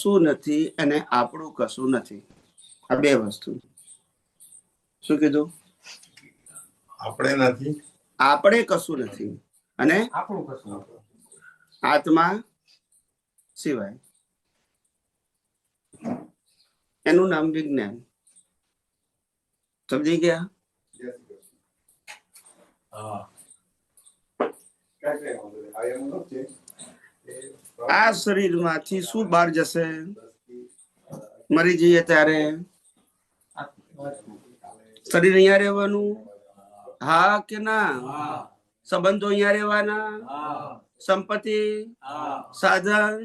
કશું નથી અને આપણું કશું નથી. આ બે વસ્તુ. શું કીધું? આપણે કશું નથી અને આપણું કશું આત્મા સિવાય. એનું નામ વિજ્ઞાન. સમજી ગયા? આ શરીરમાંથી શું બહાર જશે? મરી જઈએ ત્યારે શરીર અહીંયા રહેવાનું? હા કે ના? સંબંધો અહીંયા રહેવાના? સંપત્તિ, સાધન,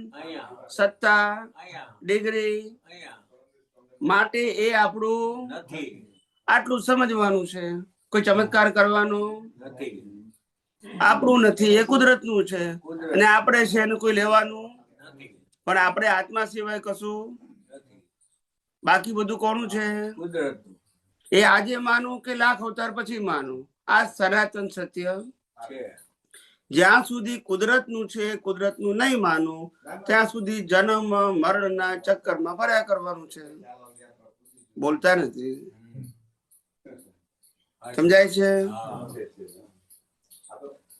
સત્તા, ડિગ્રી માટે એ આપણું નથી. આટલું સમજવાનું છે. કોઈ ચમત્કાર કરવાનો નથી. આપણું નથી, એ કુદરતનું છે અને આપણે છે એને કોઈ લેવાનું નથી. પણ આપણે આત્મા સિવાય કશું નથી. બાકી બધું કોનું છે? કુદરતનું એ આજે માનું કે લાખ અવતાર પછી માનું, આ સનાતન સત્ય છે. જ્યાં સુધી કુદરતનું છે કુદરતનું નહીં માનું ત્યાં સુધી જન્મ મરણના ચક્કરમાં ફર્યા કરવાનું છે. બોલતા નથી. સમજાય છે?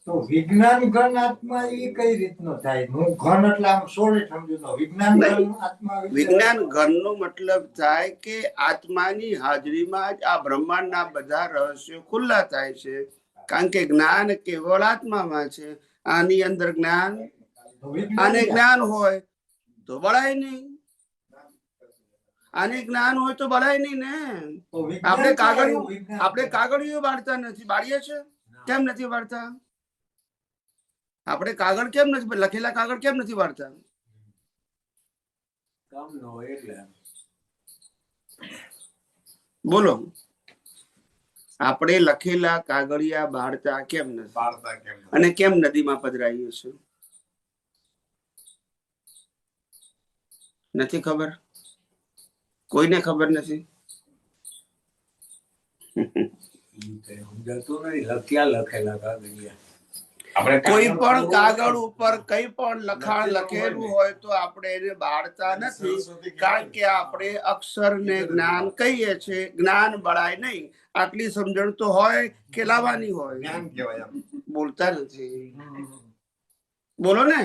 તો વિજ્ઞાન ઘન આત્મા એ કઈ રીતનો થાય? હું ઘન એટલે આમ સોલે સમજુ તો વિજ્ઞાન ઘન આત્મા વિજ્ઞાન ઘનનો મતલબ થાય કે આત્માની હાજરીમાં જ આ બ્રહ્માંડના બધા રહસ્યો ખુલ્લા થાય છે. કારણ કે જ્ઞાન કેવળ આત્મામાં છે. આની અંદર જ્ઞાન આને જ્ઞાન હોય તો બળાય નહીં. આને જ્ઞાન હોય તો બળાય નહીં ને. આપણે કાગળિયો બાળતા નથી. બાળીએ છે? કેમ નથી બાળતા? આપણે કાગળ કેમ નથી લખેલા? કાગળ કેમ નથી બાળતા? કામ ન હોય એટલે. બોલો, આપણે લખેલા કાગળિયા બાળતા કેમ નથી? અને કેમ નદીમાં પધરાઈએ છે? નથી ખબર? કોઈને ખબર નથી? સમજાતું નહીં. લખ્યા લખેલા કાગળિયા. કોઈ પણ કાગળ ઉપર કઈ પણ લખાણ લખેલું હોય તો આપણે એને બાળતા નથી. કારણ કે આપણે અક્ષરને જ્ઞાન કહીએ છીએ. જ્ઞાન બળાય નહીં. આટલી સમજણ તો હોય કે લાવવાની હોય. બોલતા નથી. બોલો ને.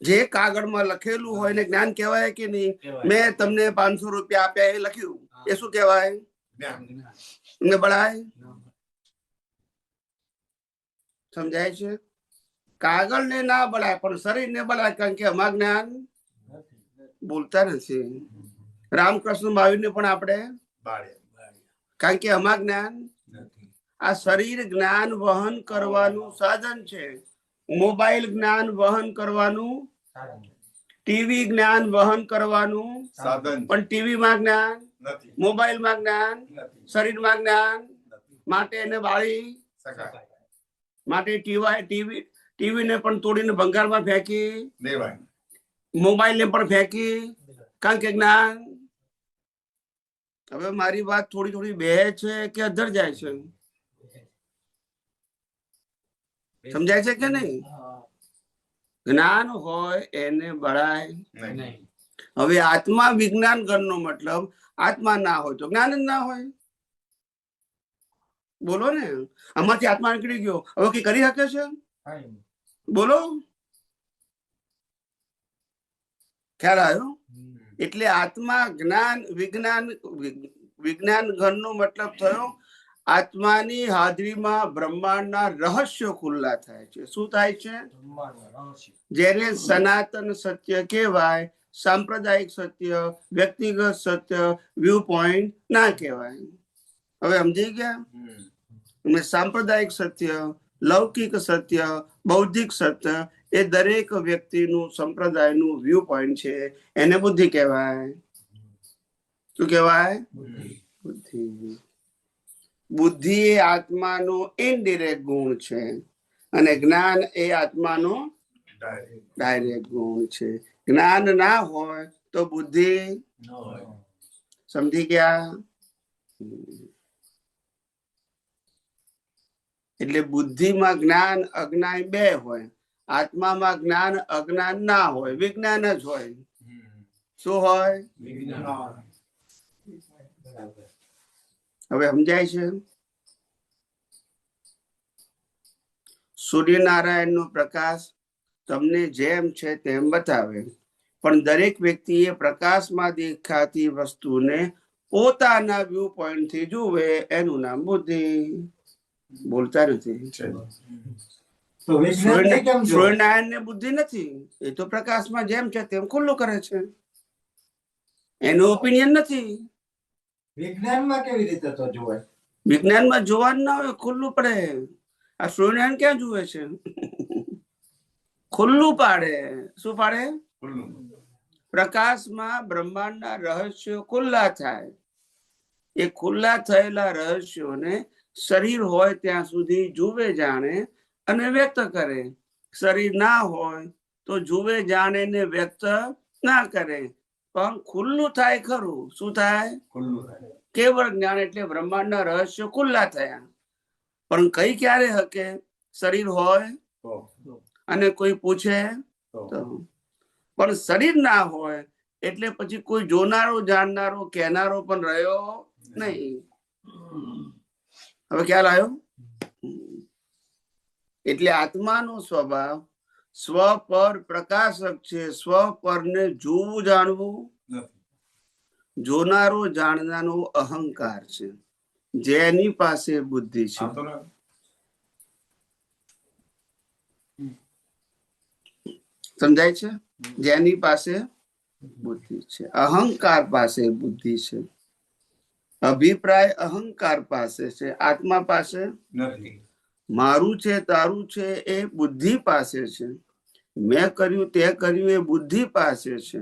જે કાગળમાં લખેલું હોય ને જ્ઞાન કહેવાય કે નહીં? મેં તમને 500 રૂપિયા આપ્યા એ લખ્યું, એ શું કહેવાય? એમને બળાય? સમજાય છે? કાગળ ને ના બળાય પણ શરીર ને બળાય. કારણ કે અમાર જ્ઞાન બોલતા નથી. રામકૃષ્ણ મહાવીર ને પણ આપણે કારણ કે અમાર જ્ઞાન. આ શરીર જ્ઞાન વહન કરવાનું સાધન છે. મોબાઈલ જ્ઞાન વહન કરવાનું, ટીવી જ્ઞાન વહન કરવાનું સાધન. પણ ટીવી માં જ્ઞાન, મોબાઈલ માં જ્ઞાન, શરીર માં જ્ઞાન. માટે એને બાળી માટે ટીવી ને પણ તોડીને ભંગારમાં ફેંકી દેવાય. મોબાઈલ ને પણ ફેંકી. કારણ કે જ્ઞાન. હવે મારી વાત થોડી થોડી બે છે કે અધર જાય છે? સમજાય છે કે નહીં? જ્ઞાન હોય એને બળાય નહીં. હવે આત્મા વિજ્ઞાન ગણનો મતલબ આત્મા ના હોય તો જ્ઞાન જ ના હોય. બોલો ને. આમાંથી આત્મા નીકળી ગયો, હવે કઈ કરી શકે છે? બોલો. ખ્યાલ આવ્યો? એટલે આત્મા જ્ઞાન વિજ્ઞાન ઘનનો મતલબ થયો આત્માની હાજરીમાં બ્રહ્માંડના રહસ્યો ખુલ્લા થાય છે. શું થાય છે? જેને સનાતન સત્ય કહેવાય. સાંપ્રદાયિક સત્ય, વ્યક્તિગત સત્ય, વ્યૂ પોઈન્ટ ના કહેવાય. હવે સમજી ગયા? સાંપ્રદાયિક સત્ય, લૌકિક સત્ય, બૌદ્ધિક સત્ય એ દરેક વ્યક્તિનું સંપ્રદાયનું વ્યૂ પોઈન્ટ છે. એને બુદ્ધિ કહેવાય. શું કહેવાય? બુદ્ધિ. બુદ્ધિ એ આત્માનો ઇનડિરેક્ટ ગુણ છે અને જ્ઞાન એ આત્માનો ડાયરેક્ટ ગુણ છે. જ્ઞાન ના હોય તો બુદ્ધિ. સમજી ગયા? એટલે બુદ્ધિમાં જ્ઞાન અજ્ઞાન બે હોય. આત્મામાં જ્ઞાન અજ્ઞાન ના હોય, વિજ્ઞાન જ હોય. શું હોય? હવે સમજાય છે? સૂર્યનારાયણ નો પ્રકાશ તમને જેમ છે તેમ બતાવે, પણ દરેક વ્યક્તિએ પ્રકાશમાં દેખાતી વસ્તુને પોતાના વ્યૂ પોઈન્ટ થી જુએ, એનું નામ બુદ્ધિ. બોલતા નથી. તો વિજ્ઞાનથી કેમ જોવે? સૂર્યનારાયણ ને બુદ્ધિ નથી, એ તો પ્રકાશમાં જેમ છે તેમ ખુલ્લું કરે છે, એનું ઓપિનિયન નથી. વિજ્ઞાનમાં કેવી રીતે તો જોવાય? વિજ્ઞાનમાં જોવાનું ના હોય, ખુલ્લું પડે. આ સૂર્યનારાયણ ક્યાં જુએ છે? ખુલ્લું પાડે. શું પાડે? પ્રકાશમાં બ્રહ્માંડના રહસ્યો ખુલ્લા થાય. એ ખુલ્લા થયેલા રહસ્યોને શરીર હોય ત્યાં સુધી જુએ, જાણે અને વ્યક્ત કરે. શરીર ના હોય તો જુએ, જાણે ને વ્યક્ત ના કરે, પણ ખુલ્લું થાય ખરું. શું થાય? કેવળ જ્ઞાન એટલે બ્રહ્માંડના રહસ્યો ખુલ્લા થયા. પણ કઈ ક્યારે હકે? શરીર હોય અને કોઈ પૂછે તો. પણ શરીર ના હોય એટલે પછી કોઈ જોનારો, જાણનારો, કહેનારો પણ રહ્યો નહીં. હવે ખ્યાલ આવ્યો? એટલે આત્માનો સ્વભાવ સ્વ પર પ્રકાશક છે. સ્વ પરને જોવું, જાણવું. જોનારો, જાણનારો અહંકાર છે, જેની પાસે બુદ્ધિ છે. સમજાય છે? જેની પાસે બુદ્ધિ છે. અહંકાર પાસે બુદ્ધિ છે. અભિપ્રાય અહંકાર પાસે છે, આત્મા પાસે નથી. મારું છે, તારું છે, એ બુદ્ધિ પાસે છે. મેં કર્યું, તે કર્યું, એ બુદ્ધિ પાસે છે.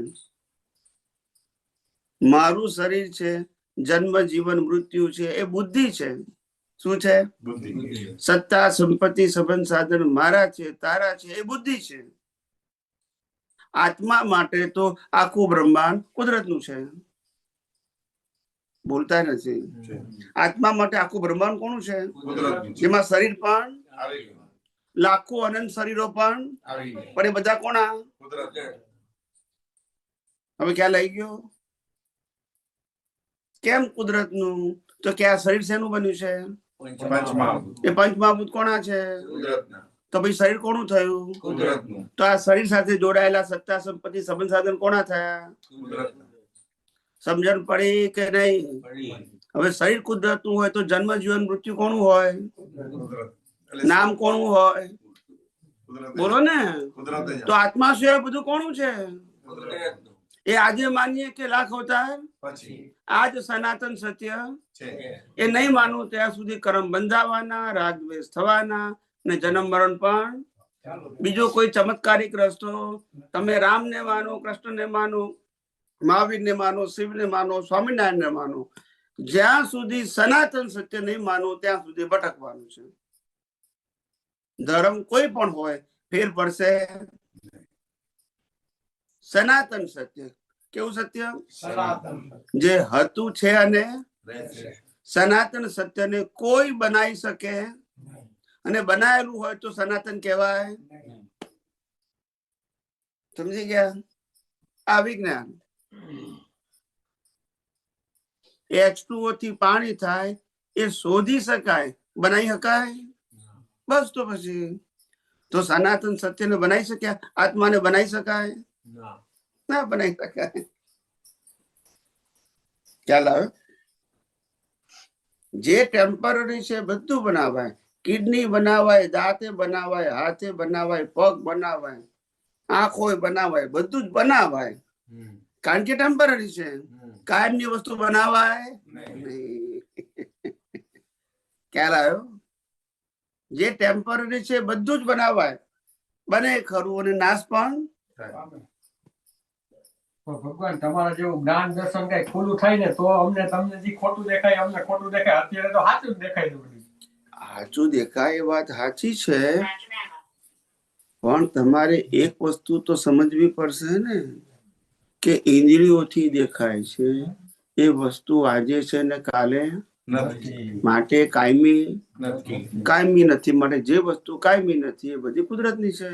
મારું શરીર છે, જન્મ, જીવન, મૃત્યુ છે, એ બુદ્ધિ છે. શું છે? સત્તા, સંપત્તિ, સંબંધ, સાધન મારા છે, તારા છે, એ બુદ્ધિ છે. આત્મા માટે તો આખું બ્રહ્માંડ કુદરતનું છે. બોલતા નથી. આત્મા માટે આખું બ્રહ્માંડ કોનું છે? જેમાં શરીર પણ, લાખો અનંત શરીરો પણ એ બધા કોના? હવે ક્યાં લઈ ગયો? કેમ કુદરતનું? તો કે આ શરીર શેનું બન્યું છે? એ પંચમહાભૂત કોના છે? તો પછી શરીર કોનું થયું? તો આ શરીર સાથે જોડાયેલા સત્તા, સંપત્તિ, સંબંધ, સાધન કોના થયા? સમજણ પડી કે નહીં? હવે શરીર કુદરત નું હોય તો જન્મ, જીવન, મૃત્યુ કોનું હોય? નામ કોનું હોય? બોલો ને. તો આત્મા સિવાય બધું કોનું છે? એ આજે માનીએ કે લાખ અવતાર આજ સનાતન સત્ય એ નહીં માનવું ત્યાં સુધી કર્મ બંધાવાના, રાગ દ્વેષ થવાના, ને જન્મ મરણ પણ. બીજો કોઈ ચમત્કારિક રસ્તો? તમે રામને માનો, કૃષ્ણને માનો, મહાવીર ને માનો, શિવ ને માનો, સ્વામિનારાયણ ને માનો, જ્યાં સુધી સનાતન સત્ય નહીં માનો ત્યાં સુધી ભટકવાનું છે. ધર્મ કોઈ પણ હોય, ફેર પડશે. સનાતન સત્ય. કેવું સત્ય? જે હતું છે અને સનાતન સત્યને કોઈ બનાવી શકે, અને બનાયેલું હોય તો સનાતન કહેવાય. સમજી ગયા? આ વિજ્ઞાન. H2O થી પાણી થાય એ શોધી શકાય, બનાવી શકાય? બસ તો પછી તો સનાતન સત્યને બનાવી શક્યા? આત્માને બનાવી શકાય? ના બનાવી શકાય. ખ્યાલ આવે? જે ટેમ્પરરી છે બધું બનાવાય. કિડની બનાવાય, દાંતે બનાવાય, હાથે બનાવાય, પગ બનાવાય, આંખો બનાવાય, બધું જ બનાવાય, કારણ કે ટેમ્પરરી છે. કાયમની વસ્તુ બનાવાય નહીં. ખ્યાલ આવ્યો? જે ટેમ્પરરી છે બધું જ બનાવાય, બને ખરું અને નાશ પણ. ભગવાન તમારા જેવું જ્ઞાન દર્શન કઈ ખુલ્લું થાય ને તો અમને, તમને જે ખોટું દેખાય અમને ખોટું દેખાય. અત્યારે તો સાચું જ દેખાય છે. સાચું દેખાય એ વાત સાચી છે, પણ તમારે એક વસ્તુ તો સમજવી પડશે ને કે ઇન્દ્રિયોથી દેખાય છે એ વસ્તુ આજે છે ને કાલે માટે કાયમી નથી. માટે જે વસ્તુ કાયમી નથી એ બધી કુદરતની છે.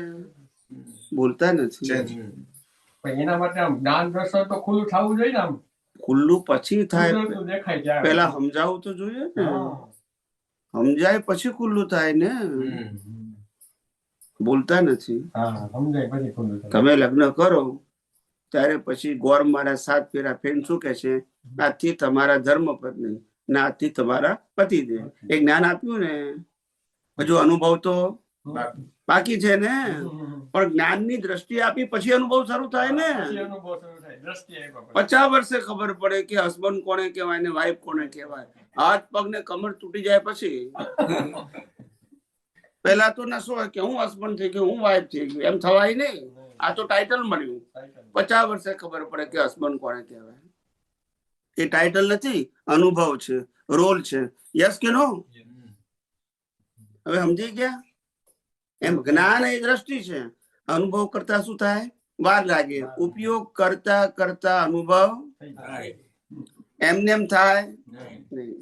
બોલતા નથી. પણ એના માટે આમ જ્ઞાન દર્શન તો ખુલ્લું થવું જોઈએ ને, આમ ખુલ્લું પછી થાય, કુદરતું દેખાય ત્યારે. પેલા સમજાવવું તો જોઈએ ને. હા. સમજાય પછી ખુલ્લું થાય ને. બોલતા નથી. હા, સમજાય પછી ખુલ્લું થાય. તમે લગ્ન કરો ત્યારે પછી ગોર મારા 7 ફેરા ફેન શું કે છે, આજથી તમારા ધર્મપત્ની ને આજથી તમારા પતિદેવ. એ જ્ઞાન આપ્યું ને, હજુ અનુભવ તો બાકી છે ને. પણ જ્ઞાનની દ્રષ્ટિ આપી પછી અનુભવ શરૂ થાય ને. પછી અનુભવ શરૂ થાય, દ્રષ્ટિ આપ્યા પછી. 50 વર્ષે ખબર પડે કે હસબન્ડ કોને કહેવાય ને વાઈફ કોને કહેવાય. હાથ પગ ને કમર તૂટી જાય પછી. પેલા તો ના શું હોય કે હું હસબન્ડ થઈ ગયો, હું વાઈફ થઈ ગયો, એમ થવાય નહીં. આ તો ટાઇટલ મળ્યું. 50 વર્ષે ખબર પડે કે હસબન્ડ કોને કહેવાય. એ ટાઇટલ નથી, અનુભવ છે, રોલ છે. યસ કે નો? હવે સમજી ગયા? એમ જ્ઞાન એ દ્રષ્ટિ છે. અનુભવ કરતા શું થાય? વાર લાગે. ઉપયોગ કરતા કરતા અનુભવ એમને એમ થાય નહીં.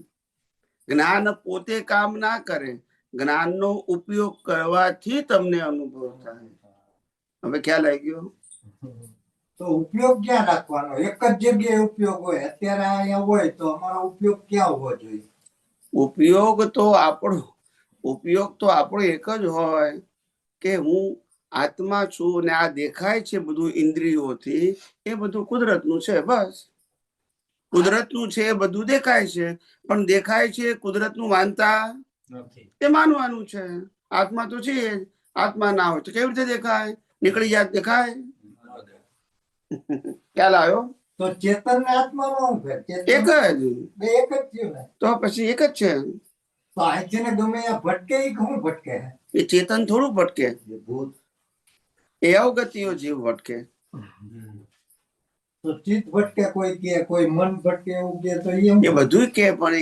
જ્ઞાન પોતે કામ ના કરે, જ્ઞાનનો ઉપયોગ કરવાથી તમને અનુભવ થાય. હવે ખ્યાલ આવી ગયો? તો ઉપયોગ ક્યાં રાખવાનો? એક જ જગ્યાએ ઉપયોગ હોય. અત્યારે અહીંયા હોય તો અમારો ઉપયોગ ક્યાં હોવો જોઈએ? ઉપયોગ તો આપણો એક જ હોય કે હું આત્મા છું ને આ દેખાય છે બધું ઇન્દ્રિયોથી, એ બધું કુદરતનું છે. બસ કુદરતનું છે, એ બધું દેખાય છે. પણ દેખાય છે કુદરતનું માનતા એ માનવાનું છે. આત્મા તો છે, આત્મા ના હોય તો કેવી રીતે દેખાય? નીકળી જાય દેખાય. ખ્યાલ આવ્યો? તો ચેતન ને આત્મામાં શું ફેર? ચેતન એક જ. બે એક જ થયું ને. તો પછી એક જ છે. તો અહીંથી ને ગમે ત્યાં ભટકે ઈ શું ભટકે? એ ચેતન થોડું ભટકે, એ ભૂત. એ અવગતિઓ જીવ ભટકે. તો ચિત્ત ભટકે, કોઈ કે કોઈ મન ભટકે, એવું કે તો એમ એ બધું કે પણ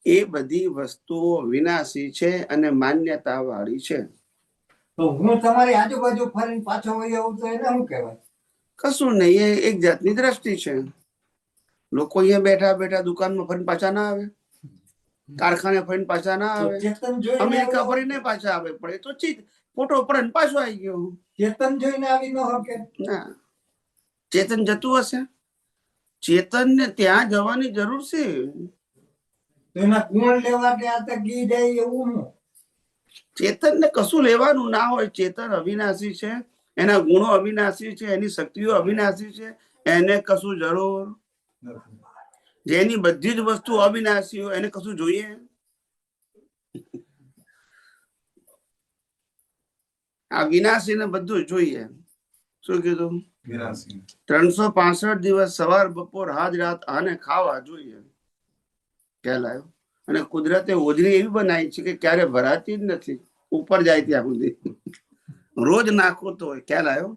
એ બધી વસ્તુઓ વિનાશી છે અને માન્યતા વાળી છે. તો હું તમારી આજુબાજુ ફરીને પાછો વહી આવું તો એને શું કહેવાય? કશું નહીં, એ એક જાતની દ્રષ્ટિ છે. લોકો અહીંયા બેઠા બેઠા દુકાનમાં ફરીને પાછા ના આવે, કારખાને ફરીને પાછા ના તો આવે, ચેતન જોઈને અમેરિકા ફરીને પાછા આવે. પણ એ તો ચીજ ફોટો પડે ને પાછો આવી ગયો. ચેતન જોઈને આવી ન શકે. ના, ચેતન જતું હશે. ચેતન ને ત્યાં જવાની જરૂર છે. તો એના ગુણ લેવા કે આ તો ગી જાય એવું હું. ચેતન ને કશું લેવાનું ના હોય. ચેતન અવિનાશી છે, એના ગુણો અવિનાશી છે, એની શક્તિઓ અવિનાશી છે. એને કશું જરૂર. જેની બધી જ વસ્તુ અવિનાશી હોય એને કશું જોઈએ? આ વિનાશી ને બધું જોઈએ. શું કીધું? 365 દિવસ સવાર બપોર હાજ રાત આને ખાવા જોઈએ. ખ્યાલ આવ્યો? અને કુદરતે ઓજરી એવી બનાવી છે કે ક્યારે ભરાતી જ નથી, ઉપર જાય ત્યાં સુધી. રોજ નાખો તો હોય. ખ્યાલ આવ્યો?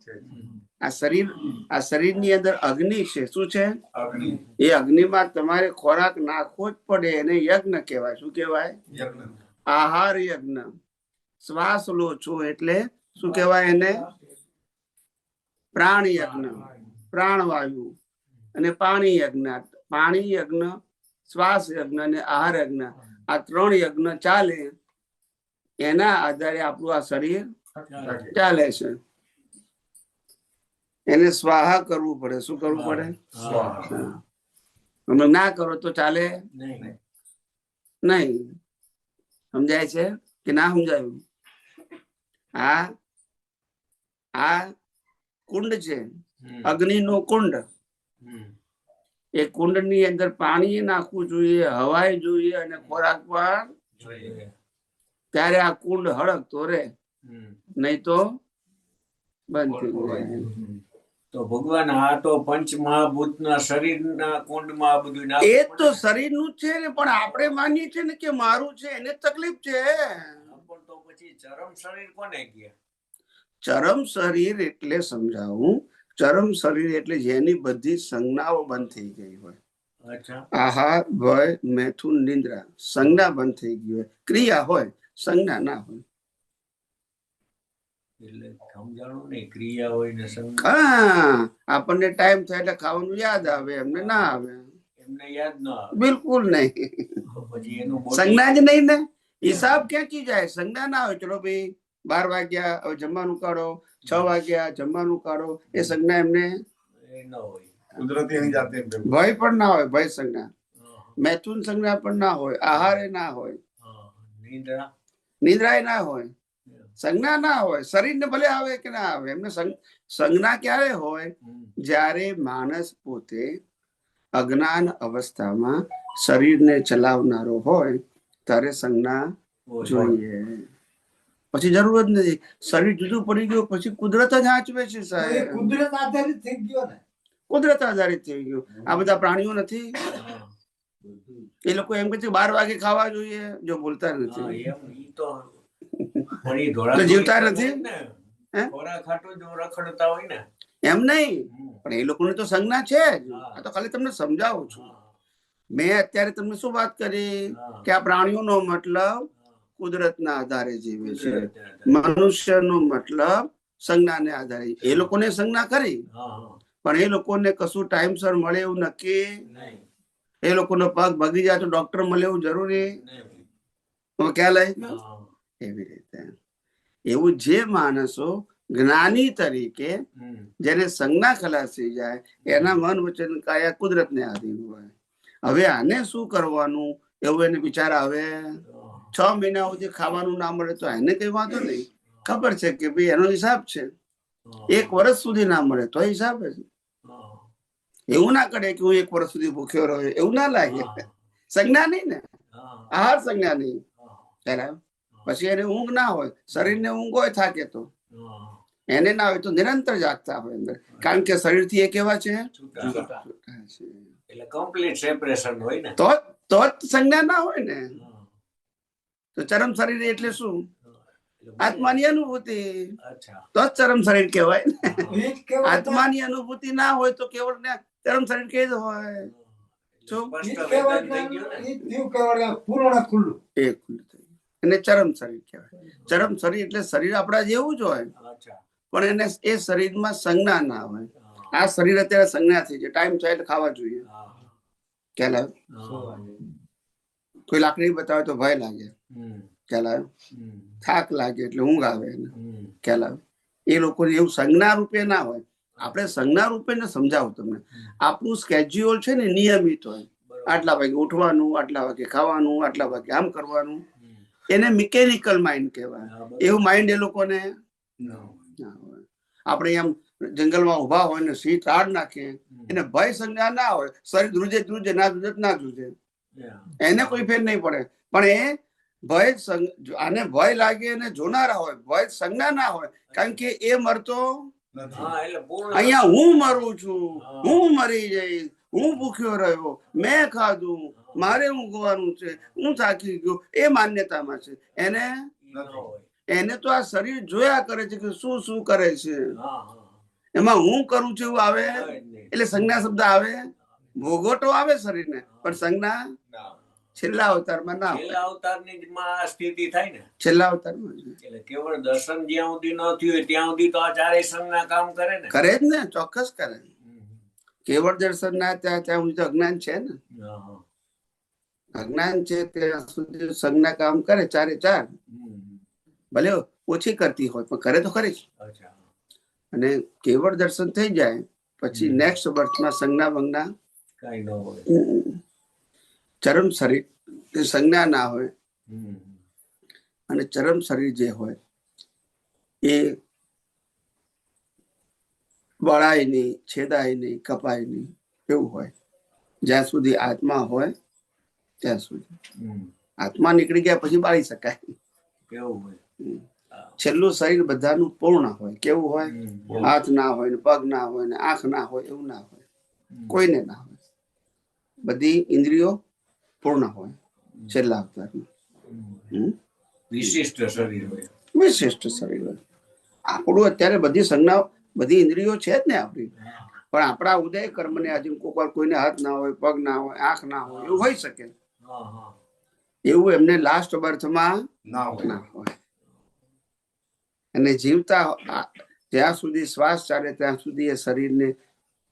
આ શરીરની અંદર અગ્નિ છે. શું છે? એ અગ્નિમાં તમારે ખોરાક નાખવો જ પડે. એને યજ્ઞ કહેવાય. શું કહેવાય? આહાર યજ્ઞ. શ્વાસ લો છો એટલે શું કહેવાય એને? પ્રાણ યજ્ઞ, પ્રાણવાયુ. અને પાણી યજ્ઞ. પાણી યજ્ઞ, શ્વાસ યજ્ઞ અને આહાર યજ્ઞ. આ 3 યજ્ઞ ચાલે, એના આધારે આપણું આ શરીર ચાલે છે. એને સ્વાહા કરવું પડે. શું કરવું પડે? તમે ના કરો તો ચાલે નહીં. સમજાય છે કે ના સમજાયું? આ કુંડ છે, અગ્નિ નો કુંડ. એ કુંડ ની અંદર પાણી નાખવું જોઈએ, હવાઈ જોઈએ અને ખોરાક પણ. ત્યારે આ કુંડ હળકતો રહે, નહીં તો બંધ થઈ જાય. તો ભગવાન આ તો પંચ મહાભૂતના શરીરના કુંડમાં આ બધું એ તો શરીર નું છે ને, પણ આપણે માનીએ છીએ ને કે મારું છે, એને તકલીફ છે. તો પછી ચરમ શરીર કોને કહે? ચરમ શરીર એટલે સમજાવું. ચરમ શરીર એટલે જેની બધી સંજ્ઞાઓ બંધ થઈ ગઈ હોય. આહાર, ભય, મૈથુન, નિંદ્રા, સંજ્ઞા બંધ થઈ ગઈ હોય. ક્રિયા હોય, સંજ્ઞા ના હોય. એટલે સમજાણું નહીં, ક્રિયા હોય ને સંજ્ઞા. હા, આપણને ટાઈમ થાય એટલે ખાવાનું યાદ આવે, એમને ના આવે. એમને યાદ ના આવે. બિલકુલ નહીં. પછી એનું સંજ્ઞા જ નહીં ને. હિસાબ ક્યાંથી જાય? સંજ્ઞા ના હોય. ચલો ભાઈ 12 વાગ્યા હવે જમવાનું કાઢો, 6 વાગ્યા જમવાનું કાઢો, એ સંજ્ઞા એમને એ ન હોય. કુદરતી નહીં જાતે એમ. ભય પણ ના હોય, ભય સંજ્ઞા, હા, મૈથુન સંજ્ઞા પણ ના હોય, આહારે ના હોય, હા. નિંદ્રા. નિદ્રાય ના હોય, સંજ્ઞા ના હોય. શરીરને ભલે આવે કે ના આવે, એમને સંજ્ઞા ક્યારે હોય? હમ. જ્યારે માણસ પોતે અજ્ઞાન અવસ્થામાં શરીરને ચલાવનારો હોય ત્યારે સંજ્ઞા હોય. જોઈએ. પછી જરૂર જ નથી. શરીર જુદું પડી ગયું પછી કુદરત જ આંચવે છે તો એ સાહેબ. કુદરત આધારિત થઈ ગયો ને. કુદરત આધારિત થઈ ગયું. આ બધા પ્રાણીઓ નથી, હા. એ લોકો એમ કે છે 12 વાગે ખાવા જોઈએ, જો બોલતા હા, નથી. એમ ઈ તો પણ ઈ ધોળા તો જીવતા ધોળી નથી? ને. હે? ખોરાક ખાટું જો રખડતા હોય ને. એમ નહીં, હમ. પણ એ લોકોને તો સંજ્ઞા છે જ. હા. આ તો ખાલી તમને સમજાવું છું. હા, મેં અત્યારે તમને શું વાત કરી હા. કે આ પ્રાણીઓનો મતલબ કુદરતના આધારે જીવે છે, કુદરત. મનુષ્યનો મતલબ સંજ્ઞાને આધારે. એ લોકોને સંજ્ઞા કરી, હા, હા. પણ એ લોકોને કશું ટાઈમસર મળે એવું નક્કી. નહીં, એ લોકોનો પગ ભાગી જાય તો ડોક્ટર મળે એવું જરૂરી. નહીં. તમે ખ્યાલ આવી ગયો? હા. એવી રીતે એવું જે માણસો જ્ઞાની તરીકે હમ. જેને સંજ્ઞા ખલાસ થઈ જાય એના મન વચન કાયા કુદરતને આધીન હોય. હવે આને શું કરવાનું એવું એને વિચાર આવે. 6 મહિના સુધી ખાવાનું ના મળે તો એને કઈ વાંધો નહીં. ખબર છે કે ભાઈ એનો હિસાબ છે. 1 વર્ષ સુધી ના મળે તો હિસાબ છે. હા. એવું ના કરે કે હું 1 વર્ષ સુધી ભૂખ્યો રહ્યો, એવું ના લાગે. સંજ્ઞા નહીં ને, હા. આહાર સંજ્ઞા નહીં. હા. ખ્યાલ આવ્યો? પછી એને ઊંઘ ના હોય, શરીરને ઊંઘ હોય થાકે તો, હા. એને ના હોય તો નિરંતર જાગતા હોય અંદર, કારણ કે શરીરથી એ કેવા છે? છૂટા. છૂટા છે. એટલે કમ્પ્લીટ સેપરેશન હોય ને. તો જ સંજ્ઞા ના હોય ને. હા. તો ચરમ શરીર એટલે શું? એટલે આત્માની અનુભૂતિ, અચ્છા. તો જ ચરમ શરીર કહેવાય ને. હા. એ જ કહેવાય. આત્માની અનુભૂતિ ના હોય તો કેવળ ને ચરમ શરીર કે જ હોય. એટલે શું? એ જ સ્પષ્ટ કહેવાય વેદન થઈ ગયું ને. એ જ થયું કહેવાય પૂર્ણ ખુલ્લું. એ ખુલ્લું થઈ ગયું. એને ચરમ શરીર કહેવાય. ચરમ શરીર એટલે શરીર આપણા જેવું જ હોય, અચ્છા. પણ એને એ શરીરમાં સંજ્ઞા ના હોય. હા. આ શરીર અત્યારે સંજ્ઞા થઈ છે, ટાઈમ થાય એટલે ખાવા જોઈએ. હા. ખ્યાલ આવ્યો? કોઈ લાકડી બતાવે તો ભય લાગે. હમ. ખ્યાલ આવ્યો? હમ. થાક લાગે એટલે ઊંઘ આવે એને. હમ. ખ્યાલ આવે? એ લોકોને એવું સંજ્ઞા રૂપે ના હોય. આપણે સંજ્ઞા રૂપે ને સમજાવું તમને. આપણું સ્કેડ્યુલ છે ને નિયમિત હોય. બરોબર. આટલા વાગે ઉઠવાનું, આટલા વાગે ખાવાનું, આટલા વાગે આમ કરવાનું. હમ. એને મિકેનિકલ માઇન્ડ કહેવાય. હા, બરોબર. એવું માઇન્ડ એ લોકોને ના. ના હોય. આપણે એમ જંગલમાં ઉભા હોય ને સિંહ તાડ નાખે, એને ભય સંજ્ઞા ના હોય. શરીર ધ્રુજે ધ્રુજે, ના ધ્રુજે ના ધ્રુજે, Yeah. એને કોઈ ફેર નહીં પડે. પણ એ ભય આને ભય લાગે અને જોનારા હોય, ભય સંજ્ઞા ના હોય, કારણ કે એ મરતો નથી. હા, એટલે પૂર્ણ. અહીંયા હું મરું છું, હું મરી જઈશ, હું ભૂખ્યો રહ્યો, મેં ખાધું, મારે ઊંઘવાનું છે, હું થાકી ગયો, એ માન્યતામાં છે. એને ના હોય. એને તો આ શરીર જોયા કરે છે કે શું શું કરે છે. હા, હા. એમાં હું કરું છું એવું આવે આવે જ નહીં. એટલે સંજ્ઞા શબ્દ આવે, ભોગવટો આવે શરીરને, પણ સંજ્ઞા ના. છેલ્લા અવતારમાં ના હોય. છેલ્લા અવતારની જ માં આ સ્થિતિ થાય ને. છેલ્લા અવતારમાં જ. એટલે કેવળ દર્શન જ્યાં સુધી ન થયું હોય ત્યાં સુધી તો આ ચારેય સંજ્ઞા કામ કરે ને. કરે જ ને, ચોક્કસ કરે. હમ. કેવળ દર્શન ના ત્યાં ત્યાં સુધી તો અજ્ઞાન છે ને. હા, હા. અજ્ઞાન છે ત્યાં સુધી સંજ્ઞા કામ કરે, ચારે ચાર. હમ. ભલે ઓછી કરતી હોય પણ કરે તો ખરી જ. અચ્છા. અને કેવળ દર્શન થઈ જાય પછી નેક્સ્ટ બર્થમાં સંજ્ઞા બંજ્ઞા કઈ ન હોય. ચરમ શરીર એ સંજ્ઞા ના હોય. હમ. અને ચરમ શરીર જે હોય એ બળાય નહીં, છેદાય નહીં, કપાય નહીં, એવું હોય. જ્યાં સુધી આત્મા હોય ત્યાં સુધી. હમ. આત્મા નીકળી ગયા પછી બાળી શકાય. કેવું હોય. છેલ્લું શરીર બધાનું પૂર્ણ હોય. કેવું હોય? હમ. હાથ ના હોય ને પગ ના હોય ને આંખ ના હોય, એવું ના હોય. કોઈને ના હોય. બધી ઇન્દ્રિયો પૂર્ણ હોય છેલ્લા અવતારમાં. વિશિષ્ટ શરીર હોય. વિશિષ્ટ શરીર હોય. આપણું અત્યારે બધી સંજ્ઞા, બધી ઇન્દ્રિયો છે જ ને આપણી, પણ આપણા ઉદય કર્મને આજે કોઈને હાથ ના હોય, પગ ના હોય, આંખ ના હોય, એવું હોઈ શકે. હા, હા. એવું એમને લાસ્ટ બર્થમાં ના હોય. ના હોય. અને જીવતા જ્યાં સુધી શ્વાસ ચાલે ત્યાં સુધી એ શરીરને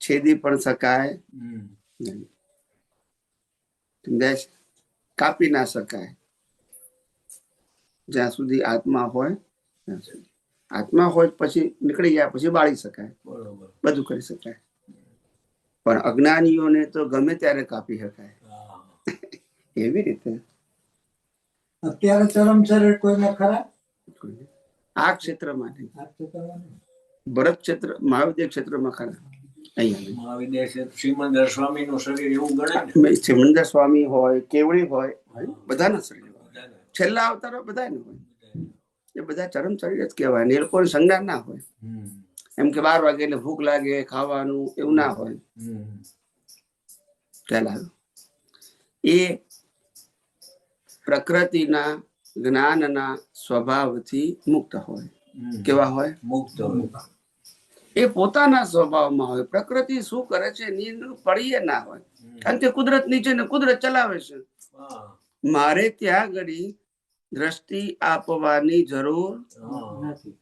છેદી પણ શકાય હમ. નહીં. સમજાય છે? કાપી ના શકાય. જ્યાં સુધી આત્મા હોય આત્મા હોય પછી નીકળી જાય પછી બાળી શકાય, બરોબર. બધું કરી શકાય. પણ અજ્ઞાનીઓને તો ગમે ત્યારે કાપી શકાય. હા. એવી રીતે અત્યારે ચરમ શરીર કોઈને ખરા આ ક્ષેત્રમાં નહીં. આ ક્ષેત્રમાં નહીં. ભરત ક્ષેત્ર મહાવિદ્ય ક્ષેત્રમાં ખરા. અહીંયા મહાવિદ્ય છે શ્રીમંદર સ્વામીનું શરીર એવું ગણાય ને. નહીં. સિમંદર સ્વામી હોય, કેવડી હોય, બધાના શરીર હોય. બધાને. છેલ્લા અવતારો બધાને હોય. એ બધા ચરમ શરીર જ કહેવાય ને. એ લોકોને સંજ્ઞાન ના હોય હમ. એમ કે 12 વાગે એટલે ભૂખ લાગે ખાવાનું એવું ના હોય. હમ. ખ્યાલ આવ્યો? એ પ્રકૃતિના જ્ઞાનના સ્વભાવથી મુક્ત હોય. હમ. કેવા હોય? મુક્ત હોય. એ પોતાના સ્વભાવમાં હોય. પ્રકૃતિ શું કરે છે એની અંદર પડીએ ના હોય, કારણ કે કુદરત નીચે ને કુદરત ચલાવે છે. હા. મારે ત્યાં ઘડી દ્રષ્ટિ આપવાની જરૂર હા. નથી.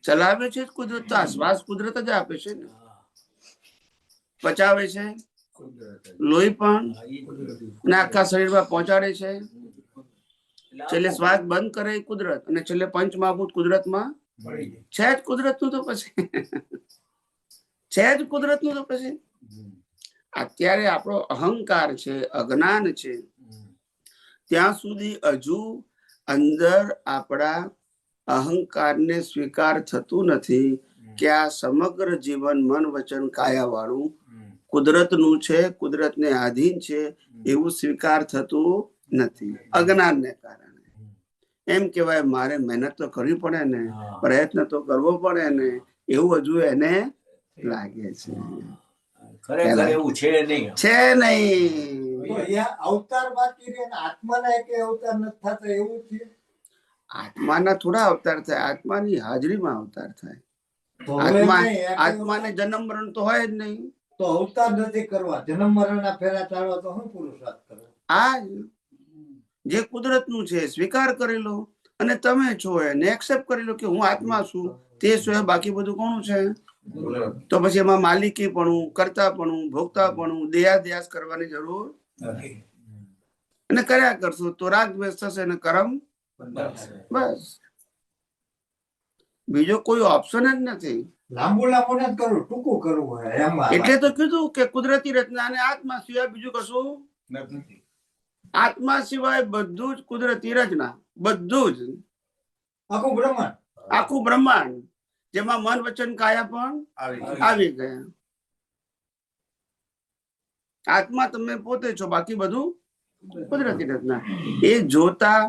ચલાવે છે કુદરત. તો આ શ્વાસ કુદરત જ આપે છે ને, હા. પચાવે છે, કુદરત જ. લોહી પણ હા, ઈ કુદરતી. ને આખા શરીરમાં પહોંચાડે છે. એટલે છેલ્લે શ્વાસ બંધ કરે એ કુદરત, અને છેલ્લે પંચમહાભૂત કુદરતમાં મળી જાય. છે જ. કુદરતનું તો પછી છે જ કુદરતનું તો પછી. હમ. અત્યારે આપણો અહંકાર છે, અજ્ઞાન છે, હમ. ત્યાં સુધી હજુ અંદર આપણા અહંકારને સ્વીકાર થતું નથી કે આ સમગ્ર જીવન મન વચન કાયા વાળું હમ. કુદરતનું છે, કુદરતને આધીન છે એવું સ્વીકાર થતું નથી અજ્ઞાનને કારણે. એમ કહેવાય મારે મહેનત તો કરવી પડે ને, હા. પ્રયત્ન તો કરવો પડે ને, એવું હજુ એને લાગે છે. ખરેખર એવું છે નહીં. છે તો નહીં. અહીંયા અવતાર બાકી રહે ને આત્માના એકે અવતાર નથી થતા એવું છે. આત્માના થોડા અવતાર થાય, આત્માની હાજરીમાં અવતાર થાય. તો હવે આત્મા નહીં, એકે આત્માને જન્મ મરણ તો હોય જ નહીં. તો અવતાર નથી કરવા, જન્મ મરણના ફેરા ચાલવા તો શું પુરુષાર્થ કરવો? આ જે કુદરતનું છે સ્વીકાર કરી લો, અને તમે છો એને એક્સેપ્ટ કરી લો કે હું આત્મા છું, તે સિવાય બાકી બધું કોનું છે? તો પછી એમાં માલિકીપણું, કર્તાપણું, ભોગતાપણું, દેહાધ્યાસ કરવાની જરૂર નથી. અને કર્યા કરશો તો રાગ દ્વેષ થશે અને કર્મ. બસ બીજો કોઈ ઓપ્શન જ નથી. લાંબુ લાંબુ નથી કરવું, ટૂંકું કરવું હોય એમાં. એટલે તો કીધું કે કુદરતી રચના અને આત્મા સિવાય બીજું કશું. નથી. આત્મા સિવાય બધું જ કુદરતી રચના, બધું જ આખું બ્રહ્માંડ. આખું બ્રહ્માંડ, જેમાં મન વચન કાયા પણ આવી ગયા. આત્મા તમે પોતે છો, બાકી બધું કુદરતી રચના. એ જોતા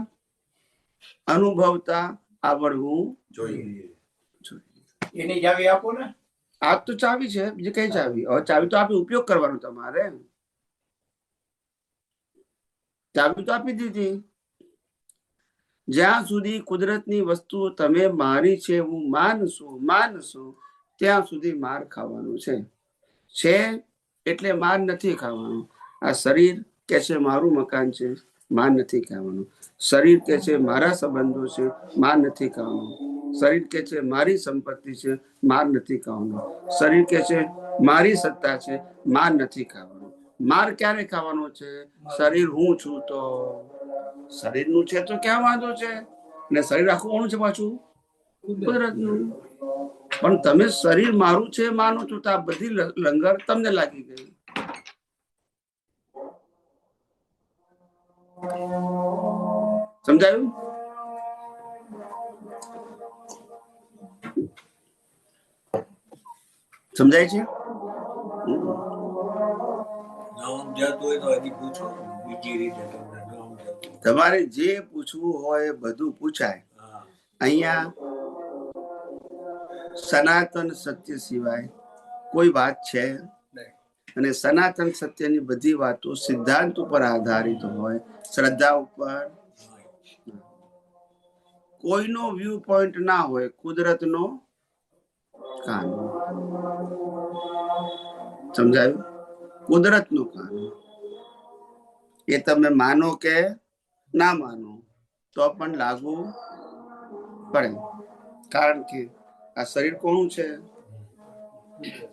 અનુભવતા આવડવું જોઈએ. એની ચાવી આપો ને. આ તો ચાવી છે, બીજી કઈ ચાવી? હવે ચાવી તો આપી ઉપયોગ કરવાનો તમારે. ચાવી તો આપી દીધી. જ્યાં સુધી કુદરતની વસ્તુ તમે મારી છે હું માનશો ત્યાં સુધી માર ખાવાનું છે એટલે માર નથી ખાવાનું. આ શરીર કે છે મારું મકાન છે, માર નથી ખાવાનું. શરીર કે છે મારા સંબંધો છે, માર નથી ખાવાનું. શરીર કે છે મારી સંપત્તિ છે, માર નથી ખાવાનું. શરીર કે છે મારી સત્તા છે, માર નથી ખાવાનું. માર ક્યારે ખાવાનો છે? શરીર હું છું તો. શરીરનું છે તો ક્યાં વાંધો છે? ને શરીર આખું કોનું છે પાછું? કુદરતનું. પણ તમે શરીર મારું છે માનો છો તો આ બધી લંગર તમને લાગી ગઈ. સમજાયું? સમજાય છે? ન સમજાતું હોય તો હજી પૂછો બીજી રીતે. તમને ન સમજાતું. તમારે જે પૂછવું હોય એ બધું પૂછાય. હા. અહીંયા સનાતન સત્ય સિવાય કોઈ વાત છે નહીં. અને સનાતન સત્યની બધી વાતો સિદ્ધાંત ઉપર આધારિત હોય, શ્રદ્ધા ઉપર. કોઈનો વ્યૂ પોઈન્ટ ના હોય, કુદરતનો કાનૂન. સમજાયું? કુદરતનું કાનૂન. એ તમે માનો કે ના માનો તો પણ લાગુ પડે. કારણ કે આ શરીર કોનું છે?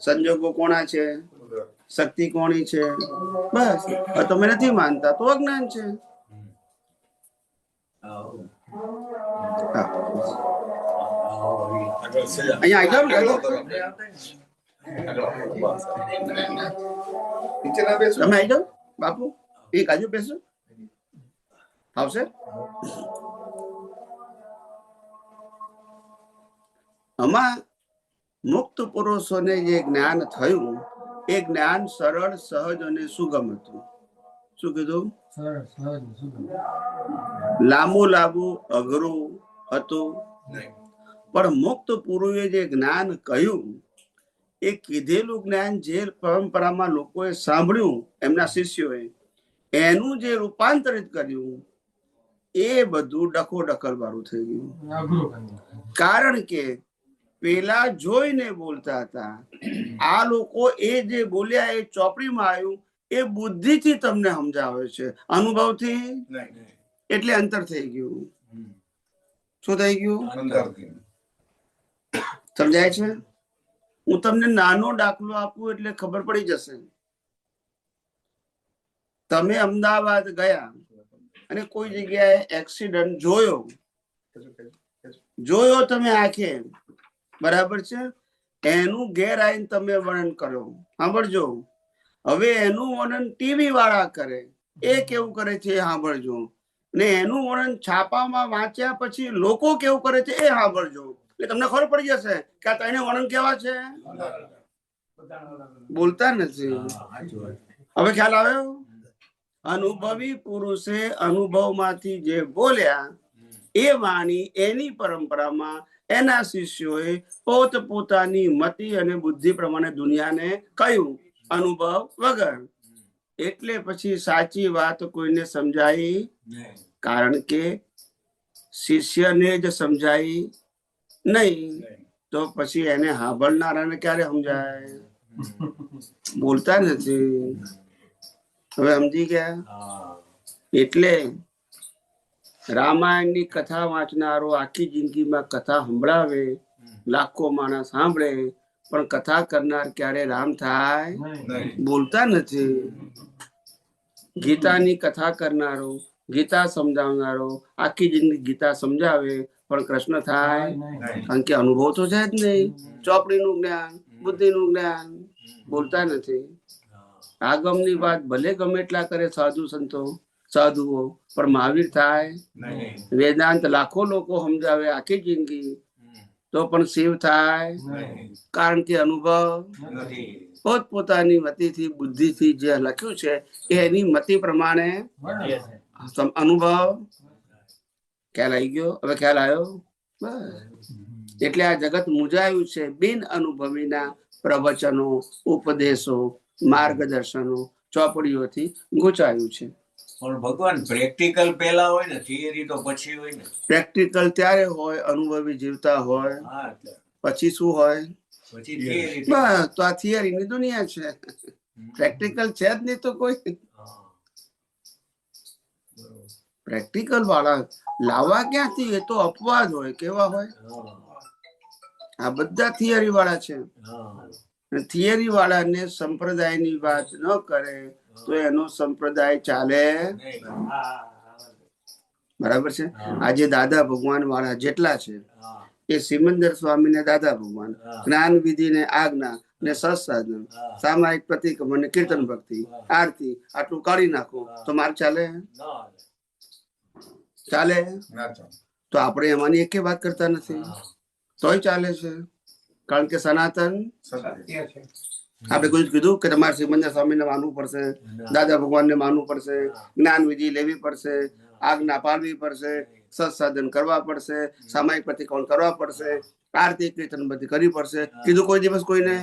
સંજોગો કોના છે? શક્તિ કોની છે? બસ. તમે નથી માનતા તો અજ્ઞાન છે. આગળ છે. અહીંયા આવી જાઓ ને, આગળ આગળ. બસ. નીચે ના બેસો. તમે આવી જાઓ બાપુ, એક બાજુ બેસો, આવશે. આમાં મુક્ત પુરુષોને જે જ્ઞાન થયું એ જ્ઞાન સરળ, સહજ અને સુગમ હતું. શું કીધું? સરસ સહજ સુગમ. લાંબુ અઘરું હતું. નહીં. પણ મુક્ત પુરુષે જે જ્ઞાન કહ્યું એ કીધેલું જ્ઞાન જે પરંપરામાં લોકોએ સાંભળ્યું, એમના શિષ્યોએ એનું જે રૂપાંતરિત કર્યું એ બધું ડખોડખલ વાળું થઈ ગયું. અઘરું કર્યું. કારણ કે પેલા જોઈને બોલતા હતા, આ લોકો એ જે બોલ્યા એ ચોપડીમાં આવ્યું, એ બુદ્ધિથી તમને સમજાવે છે, અનુભવથી. નહીં. એટલે અંતર થઈ ગયું. શું થઈ ગયું? અંદરથી. સમજાય છે? હું તમને નાનો દાખલો આપું એટલે ખબર પડી જશે. તમે અમદાવાદ ગયા અને કોઈ જગ્યાએ એક્સિડન્ટ જોયો તમે આંખે, બરાબર છે? એનું ઘેર આવીને તમે વર્ણન કરો. સાંભળજો. હવે એનું વર્ણન ટીવી વાળા કરે, એ કેવું કરે છે એ સાંભળજો. ને એનું વર્ણન છાપામાં વાંચ્યા પછી લોકો કેવું કરે છે એ સાંભળજો. એટલે તમને ખબર પડી જશે કે આ ત્રણે વર્ણન કેવા છે. બોલતા નથી. હવે ખ્યાલ આવ્યો? અનુભવી પુરુષે અનુભવમાંથી જે બોલ્યા એ વાણી એની પરંપરામાં એના શિષ્યોએ પોતપોતાની મતિ અને બુદ્ધિ પ્રમાણે દુનિયાને કહ્યું, અનુભવ વગર. એટલે પછી સાચી વાત કોઈને સમજાઈ, કારણ કે શિષ્યને જ સમજાઈ નહીં, તો પછી એને સાંભળનારાને ક્યારે સમજાય? બોલતા નથી. હવે સમજી ગયા? એટલે રામાયણની કથા વાંચનારો આખી જિંદગીમાં કથા સંભળાવે, લાખો માણસ સાંભળે, પણ કથા કરનાર ક્યારે રામ થાય? બોલતા નથી. ગીતાની કથા કરનારો, ગીતા સમજાવનારો આખી જિંદગી ગીતા સમજાવે, પણ કૃષ્ણ થાય? કારણ કે અનુભવ તો છે જ નહીં. ચોપડીનું જ્ઞાન, બુદ્ધિનું જ્ઞાન. બોલતા નથી. આગમની વાત ભલે ગમે એટલા કરે સાધુ સંતો, સાધુઓ, પણ મહાવીર થાય? વેદાંત લાખો લોકો સમજાવે આખી જિંદગી, તો પણ શિવ થાય? કારણ કે અનુભવ પોતપોતાની મતિથી, બુદ્ધિથી જે લખ્યું છે એની મતિ પ્રમાણે અનુભવ. ખ્યાલ આવી ગયો? હવે ખ્યાલ આવ્યો? બસ. એટલે આ જગત મુજાયું છે બિન અનુભવીના પ્રવચનો, ઉપદેશો, માર્ગદર્શનો, ચોપડીઓથી ગુંચાયું છે. પણ ભગવાન પ્રેક્ટિકલ પહેલા હોય ને, થિયરી તો પછી હોય ને. પ્રેક્ટિકલ ત્યારે હોય અનુભવી જીવતા હોય, પછી શું હોય? પછી થિયરી. બસ. તો આ થિયરીની દુનિયા છે. પ્રેક્ટિકલ છે જ નહીં તો કોઈ. પ્રેક્ટિકલ વાળા લાવવા ક્યાંથી? એ તો અપવાદ હોય. કેવા હોય? આ બધા થિયરી વાળા છે. થિયરી વાળાને સંપ્રદાયની વાત ન કરે તો એનો સંપ્રદાય ચાલે? બરાબર છે. આજે દાદા ભગવાન વાળા જેટલા છે એ સિમંદર સ્વામી ને દાદા ભગવાન, જ્ઞાન વિધિ ને આજ્ઞા ને સત્સાધન, સામાયિક પ્રતિક્રમણ ને કીર્તન ભક્તિ, આરતી, આટલું કાઢી નાખો તો માર્ગ ચાલે? ચાલે? તો આપણે એમાંની એક વાત કરતા નથી, તોય ચાલે છે. કારણ કે સનાતન આપણે કોઈ કીધું કે તમારે સિમંદર સ્વામીને માનવું પડશે, દાદા ભગવાનને માનવું પડશે, જ્ઞાન વિધિ લેવી પડશે, આજ્ઞા પાળવી પડશે, સત્સાધન કરવા પડશે, સામાયિક પ્રતિક્રમણ કરવા પડશે, આરતી કીર્તન બધી કરવી પડશે. કીધું કોઈ દિવસ કોઈને?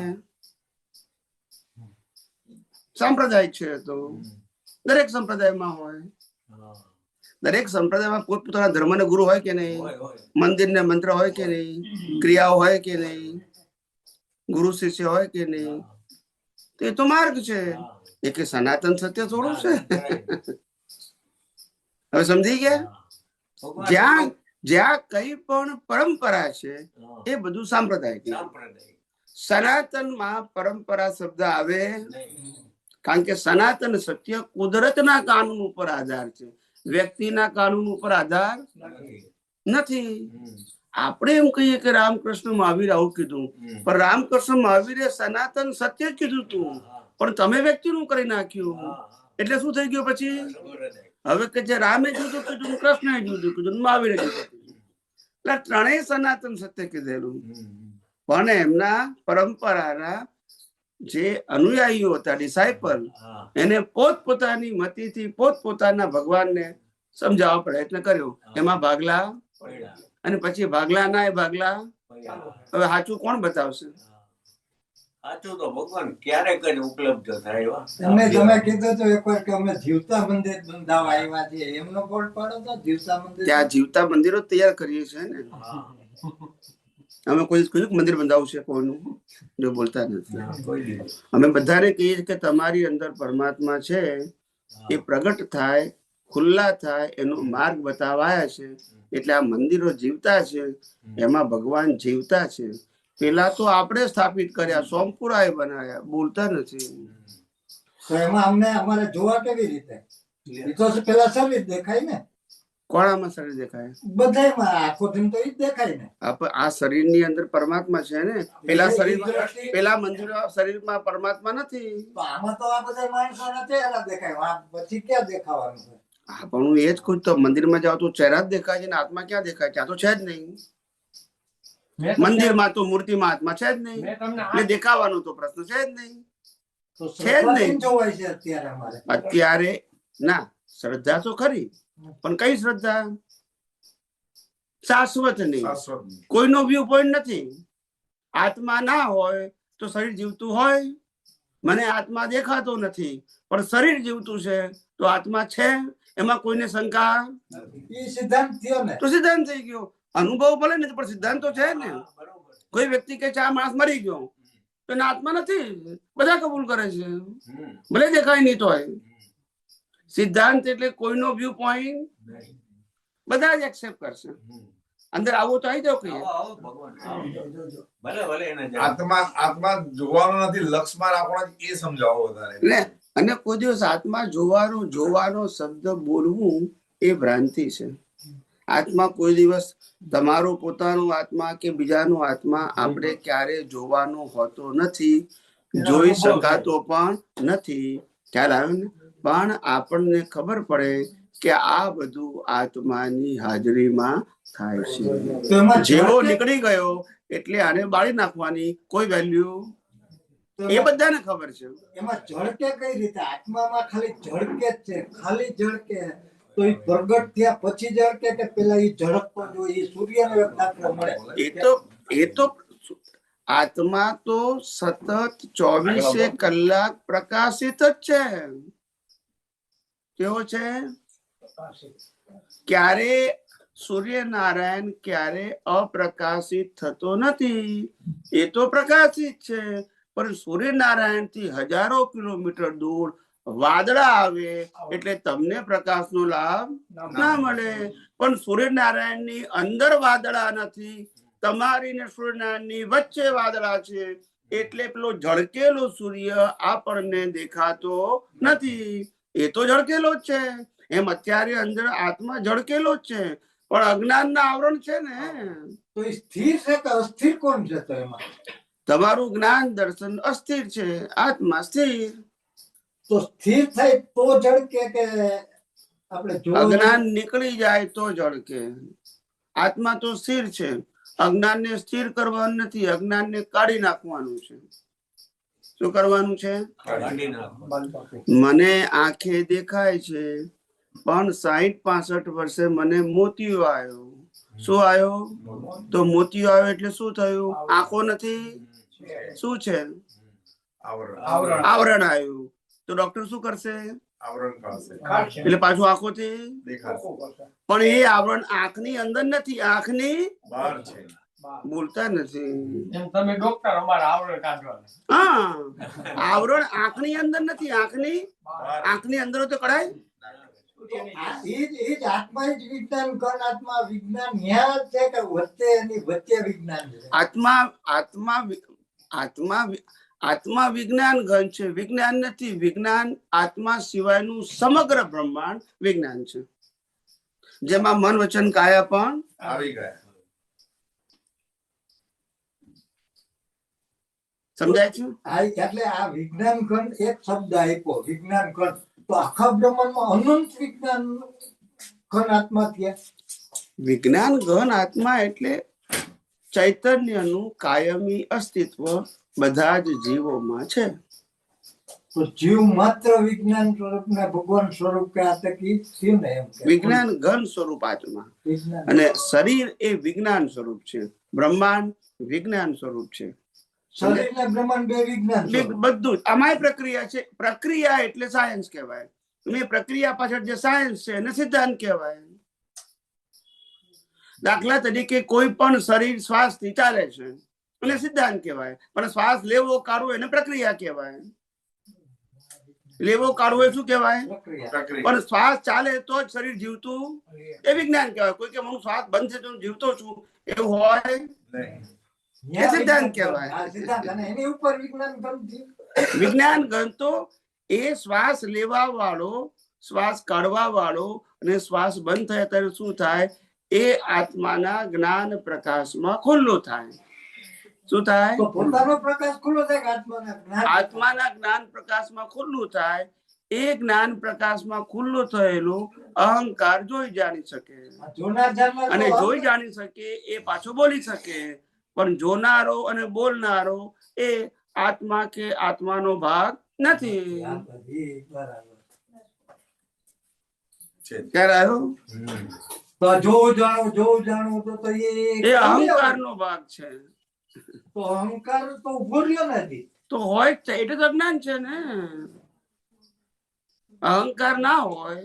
સંપ્રદાય છે તો દરેક સંપ્રદાયમાં હોય. દરેક સંપ્રદાયમાં પોતપોતાના ધર્મને ગુરુ હોય કે નહીં? મંદિર ને મંત્ર હોય કે નહીં? ક્રિયાઓ હોય કે નહીં? ગુરુ શિષ્ય હોય કે નહીં? તો એ તો માર્ગ છે. એ કે સનાતન સત્ય થોડું છે. હવે સમજી ગયા? જ્યાં જ્યાં કઈ પણ પરંપરા છે એ બધું સાંપ્રદાયિક. સનાતનમાં પરંપરા શબ્દ આવે? કારણ કે સનાતન સત્ય કુદરતના કાનૂન ઉપર આધાર છે, વ્યક્તિના કાનૂન ઉપર આધાર. નથી. હમ. આપણે એમ કહીએ કે રામકૃષ્ણ મહાવીર આવું કીધું, હમ. પણ રામકૃષ્ણ મહાવીરે સનાતન સત્ય કીધું તું, હા, પણ તમે વ્યક્તિનું કરી નાખ્યું. હા, હા. એટલે શું થઈ ગયું પછી? ખબર જ નહીં. હવે કે જે રામે જુદું કીધું, કૃષ્ણએ જુદું કીધું, મહાવીરે જુદું કીધું. એટલે ત્રણેય સનાતન સત્ય કીધેલું. હમ. પણ એમના પરંપરાના જે અનુયાયીઓ હતા, ડિસાઇપલ, હા. એને પોતપોતાની મતિથી પોતપોતાના ભગવાનને સમજાવવા પ્રયત્ન કર્યો. એમાં ભાગલા, પડ્યા. અને પછી ભાગલા ના એ ભાગલા. પડ્યા. હવે સાચું કોણ બતાવશે? સાચું તો ભગવાન ક્યારેક જ ઉપલબ્ધ થાય હો. તમે કીધું તો એકવાર કે અમે જીવતા મંદિર બંધાવા આવ્યા છીએ, એમનો બોર્ડ પાડો તો જીવતા મંદિર. ત્યાં જીવતા મંદિરો તૈયાર કરીએ છીએ ને. હા. અમે કોઈ કહ્યું કે મંદિર બંધાવવું છે કોઈનું? જો બોલતા નથી. ના, કોઈ નહીં. અમે બધાને કહીએ છીએ કે તમારી અંદર પરમાત્મા છે, એ પ્રગટ થાય, ખુલ્લા થાય, એનો માર્ગ બતાવાયા છે. એટલે આ મંદિરો જીવતા છે, એમાં ભગવાન જીવતા છે. પેલા તો આપણે સ્થાપિત કર્યા, સોમપુરાએ બનાવ્યા, બોલતા નથી. તો એમાં અમને અમારે જોવા કેવી રીતે? એ તો પેલા શરીર દેખાય ને, કોણામાં શરીર દેખાય? બધાયમાં આખો દિન તો ઈ જ દેખાય ને. આ શરીરની અંદર પરમાત્મા છે ને. પેલા શરીર, પેલા મંદિરો શરીરમાં પરમાત્મા નથી. તો આમાં તો આ બધા માણસોના ચહેરા દેખાય, આ પછી ક્યાં દેખાવાનું છે? હા, પણ હું એ જ કહું, તો મંદિરમાં જાઓ તો ચહેરા જ દેખાય છે ને આત્મા ક્યાં દેખાય? ત્યાં તો છે જ નહીં. મેં તમને- મંદિરમાં તો મૂર્તિમાં આત્મા છે જ નહીં. મેં તમને એટલે દેખાવાનો તો પ્રશ્ન છે જ નહીં. તો છે જ શ્રદ્ધા નહીં. કેમ જોવાય છે અત્યારે અમારે? અત્યારે ના, શ્રદ્ધા તો ખરી, પણ કઈ શ્રદ્ધા? શાશ્વત નહીં. કોઈનો વ્યૂ પોઈન્ટ નથી. આત્મા ના હોય તો શરીર જીવતું હોય? મને આત્મા દેખાતો નથી, પણ શરીર જીવતું છે, તો આત્મા છે, એમાં કોઈને શંકા? ઈ સિદ્ધાંત થયો ને. તો સિદ્ધાંત થઈ ગયો. અનુભવ ભલે નથી, પણ સિદ્ધાંત તો છે ને. હા, બરોબર. કોઈ વ્યક્તિ કે છે આ માણસ મરી ગયો, તો એના આત્મા નથી, બધા કબૂલ કરે છે, હમ. ભલે દેખાય નહીં તોય. સિદ્ધાંત એટલે કોઈનો વ્યૂ પોઈન્ટ નહીં. બધા જ એક્સેપ્ટ કરશે. હમ. અંદર આવો તો આવી જાવ કહીએ. આવો, આવો ભગવાન, આવો. ભલે ભલે એને જાય. આત્મા જોવાનો નથી, લક્ષમાં રાખવાનો છે, એ સમજાવો વધારે. ને અને કોઈ દિવસ આત્મા જોવાનો શબ્દ બોલવું એ ભ્રાંતિ છે. આત્મા કોઈ દિવસ તમારો પોતાનો આત્મા કે બીજાનો આત્મા આપણે ક્યારે જોવાનો હોતો નથી, જોઈ શકાતો પણ નથી. ખ્યાલ આવ્યો ને? પણ આપણને ખબર પડે કે આ બધું આત્માની હાજરીમાં થાય છે. તો એમાં જેવો ઝડકે- નીકળી ગયો એટલે આને બાળી નાખવાની કોઈ વેલ્યુ, તો એ બધાને ખબર છે. એમાં ઝળકે કઈ રીતે? આત્મામાં ખાલી ઝળકે જ છે, ખાલી ઝળકે. તો ઈ પ્રગટ થયા પછી ઝળકે કે પેલા ઈ ઝળકતો જો ઈ સૂર્યનો એક દાખલો મળે. એ તો આત્મા તો સતત 24 કલાક પ્રકાશિત જ છે. કેવો છે? ક્યારે સૂર્યનારાયણ ક્યારે અપ્રકાશિત થતો નથી. એ તો પ્રકાશિત છે, પણ સૂર્યનારાયણ થી હજારો કિલોમીટર દૂર વાદળા આવે એટલે તમને પ્રકાશનો લાભ ના મળે. પણ સૂર્યનારાયણની અંદર વાદળા નથી, તમારી ને સૂર્યનારાયણની વચ્ચે વાદળા છે, એટલે પેલો ઝળકેલો સૂર્ય આપણને દેખાતો નથી. એ તો ઝળકેલો જ છે. એમ અત્યારે અંદર આત્મા ઝળકેલો જ છે, પણ અજ્ઞાનના આવરણ છે ને. તો ઈ સ્થિર છે કે અસ્થિર કોણ છે? તો એમાં તમારું જ્ઞાન દર્શન અસ્થિર છે, આત્મા સ્થિર. તો સ્થિર થાય તો ઝળકે કે આપણે જોવા અજ્ઞાન નીકળી જાય તો ઝળકે. આત્મા તો સ્થિર છે. અજ્ઞાનને સ્થિર કરવાનું નથી, અજ્ઞાનને કાઢી નાખવાનું છે. શું કરવાનું છે? કાઢી નાખો. મને આંખે દેખાય છે, પણ 60-65 વર્ષે મને મોતિયો આવ્યો. શું આવ્યો? તો મોતિયો આવ્યો એટલે શું થયું? આંખો નથી, શું છે? આવરણ આવરણ આવ્યું. તો ડોક્ટર શું કરશે? આવરણ પાસે એટલે પાછું આંખોથી. દેખાશે. પણ એ આવરણ આંખની અંદર નથી, આંખની બહાર છે. બોલતા નથી. એમ તમે ડોક્ટર અમારા આવરણ કાઢવાના. હા, આવરણ આંખની અંદર નથી, આંખની અંદર તો કઢાય. ઈ જ આત્મા જ વિજ્ઞાન ઘન આત્મા વિજ્ઞાન ન્યા છે કે વચ્ચે એની વચ્ચે વિજ્ઞાન છે? આત્મા વિજ્ઞાન ઘન છે, વિજ્ઞાન નથી. વિજ્ઞાન આત્મા સિવાયનું સમગ્ર બ્રહ્માંડ વિજ્ઞાન છે. જેમાં મન વચન કાયા પણ આવી ગયા. સમજાય છે. એટલે આ વિજ્ઞાન ખંડ એક શબ્દ આપ્યો વિજ્ઞાન ખંડ, તો આખા બ્રહ્માંડમાં અનંત વિજ્ઞાન ખંડ આત્મા થયા. વિજ્ઞાન ગહન આત્મા એટલે ચૈતન્યનું કાયમી અસ્તિત્વ બધા જ જીવોમાં છે. તો જીવ માત્ર વિજ્ઞાન સ્વરૂપ ને ભગવાન સ્વરૂપ કે આ તકી થયું ને એમ કે વિજ્ઞાન ઘન સ્વરૂપ આત્મા વિજ્ઞાન. અને શરીર એ વિજ્ઞાન સ્વરૂપ છે. બ્રહ્માંડ વિજ્ઞાન સ્વરૂપ છે. શરીર ને બ્રહ્માંડ બે વિજ્ઞાન સ્વરૂપ. બધું જ આમાંય પ્રક્રિયા છે. પ્રક્રિયા એટલે સાયન્સ કહેવાય. અને એ પ્રક્રિયા પાછળ જે સાયન્સ છે એને સિદ્ધાંત કહેવાય. દાખલા તરીકે કોઈ પણ શરીર શ્વાસથી ચાલે છે અને સિદ્ધાંત કહેવાય, પણ શ્વાસ લેવો કાઢવો એને પ્રક્રિયા કહેવાય. લેવો કાઢવો એ શું કહેવાય? પ્રક્રિયા. પ્રક્રિયા. પણ શ્વાસ ચાલે તો જ શરીર જીવતું એ વિજ્ઞાન કહેવાય. કોઈ કે હું શ્વાસ બંધ છે તો હું જીવતો છું એવું હોય નહીં. એ સિદ્ધાંત કહેવાય. આ સિદ્ધાંત અને એની ઉપર વિજ્ઞાન ખંડ થયું. વિજ્ઞાન ગણ તો એ શ્વાસ લેવા વાળો, શ્વાસ કાઢવા વાળો અને શ્વાસ બંધ થયા ત્યારે શું થાય? એ આત્માના જ્ઞાન પ્રકાશમાં ખુલ્લું થાય. શું થાય? તો પોતાનો પ્રકાશ ખુલ્લો થાય કે આત્માના જ્ઞાન? આત્માના જ્ઞાન પ્રકાશમાં ખુલ્લું થાય. એ જ્ઞાન પ્રકાશમાં ખુલ્લું થયેલું અહંકાર જોઈ જાણી શકે, આ જોનાર જાણનાર અને તો જોઈ જાણી શકે એ પાછો બોલી શકે. પણ જોનારો અને બોલનારો એ આત્મા કે આત્માનો ભાગ નથી. આ બધી બરાબર. છે. ક્યારે આવ્યો? તો જોવું જાણવું તો એ અહંકારનો ભાગ છે. તો અહંકાર તો ઉભો રહ્યો નથી. તો હોય જ છે, એટલે તો જ્ઞાન છે ને. અહંકાર ના હોય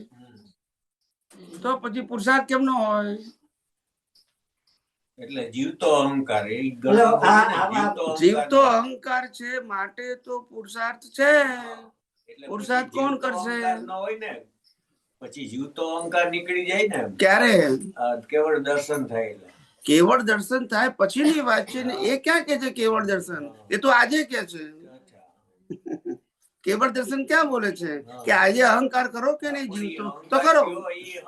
તો પછી પુરુષાર્થ કેમ ન હોય? એટલે જીવતો અહંકાર એ એટલે જીવતો અહંકાર છે માટે તો પુરુષાર્થ છે. એટલે પુરુષાર્થ પછી કોણ જીવતો કરશે? અહંકાર ન હોય ને, પછી જીવતો અહંકાર નીકળી જાય ને, ક્યારે આ કેવળ દર્શન થાય એટલે. કેવળ દર્શન થાય પછીની વાત છે ને. એ ક્યાં કે છે કેવળ દર્શન? એ તો આજે કે છે. અચ્છા. કેવળ દર્શન ક્યાં બોલે છે કે આજે અહંકાર કરો કે નહીં જીવતો તો અહંકાર કરો. કયો ઈ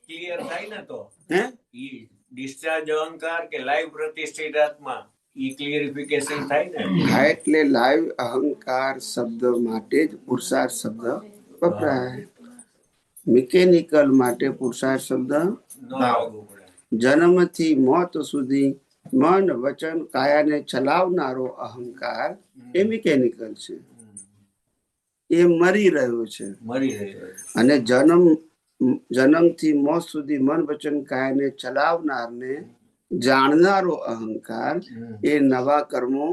ક્લિયર થાય ને તો હે ઈ ડિસ્ચાર્જ અહંકાર કે લાઈવ પ્રતિષ્ઠિત આત્મા ઈ ક્લિયરિફિકેશન થાય ને. હા, એટલે લાઈવ અહંકાર શબ્દ માટે જ પુરુષાર્થ શબ્દ વપરાય. મિકેનિકલ માટે પુરુષાર્થ શબ્દ ન લાગુ પડે. જન્મથી મોત સુધી મન વચન કાયાને ચલાવનારો અહંકાર એ મિકેનિકલ છે. એ મરી રહ્યો છે. મરી રહ્યો. અને જન્મથી મોત સુધી મન વચન કાયાને ચલાવનારને જાણનારો અહંકાર એ નવા કર્મો.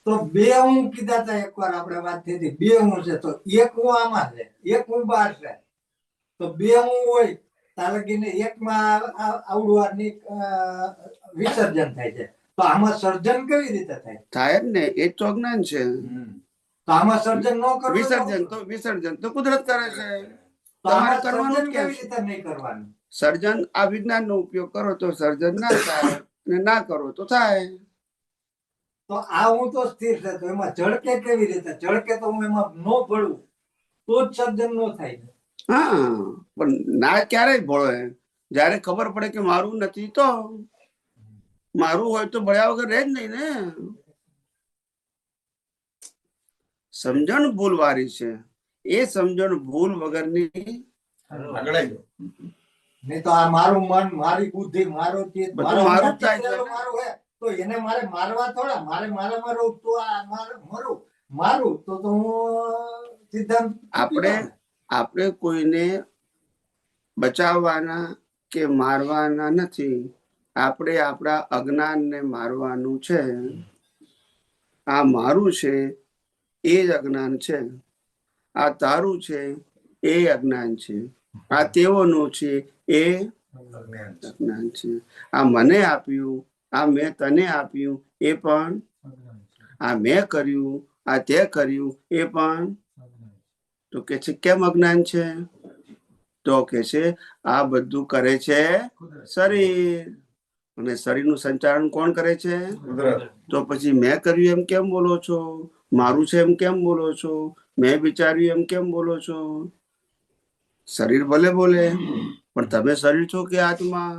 તો બે હું કીધા હતા એકવાર આપણે વાત થઈ હતી. બે હું છે તો એક હું આમાં છે, એક હું બહાર છે. તો બે હું હોય તાલગીને એકમાં આવડવાની વિસર્જન થાય છે. તો આમાં સર્જન કેવી રીતે થાય? થાય જ ને. એ તો અજ્ઞાન છે. તો આમાં સર્જન ન કરવું વિસર્જન તો કુદરત કરે છે. તો તમારે આમાં કરવાનું સર્જન જ કેવી ક્યાં છે? રીતે નહીં કરવાનું? સર્જન આ વિજ્ઞાન નો ઉપયોગ કરો તો સર્જન ના થાય, અને ના કરો તો થાય. તો આ હું તો સ્થિર છે, તો એમાં ઝડકે કેવી રીતે? ઝડકે તો હું એમાં ન ભળું તો જ સર્જન ન થાય. હા, પણ ના ક્યારેય ભળે? જયારે ખબર પડે કે મારું નથી તો. મારું હોય તો ભળ્યા વગર રહે જ નહીં ને. સમજણ ભૂલ વાળી છે. એ સમજણ ભૂલ વગરની આગળ આવી જાઓ. નહીં તો આ મારું મન, મારી બુદ્ધિ, મારો ચિત્ત, બધું મારો મારું જ અંગત થાય છે. ચિત્રેલું મારું હે. તો એને મારે મારવા થોડા. મારે મારામાં રહું તો આ મારું તો હું સિદ્ધાંત આપણે કોઈને બચાવવાના કે મારવાના નથી. આપણે આપણા અજ્ઞાનને મારવાનું છે. આ મારું છે એ જ અજ્ઞાન છે. આ તારું છે એ અજ્ઞાન છે. આ તેઓનું છે એ અજ્ઞાન છે. આ મને આપ્યું, આ મેં તને આપ્યું એ પણ, આ મેં કર્યું, આ તે કર્યું એ પણ. તો કે છે કેમ અજ્ઞાન છે? તો કે છે આ બધું કરે છે શરીર, અને શરીરનું સંચાલન કોણ કરે છે? કુદરત. તો પછી મેં કર્યું એમ કેમ બોલો છો? મારું છે એમ કેમ બોલો છો? મેં વિચાર્યું એમ કેમ બોલો છો? શરીર ભલે બોલે પણ તમે શરીર છો કે આત્મા?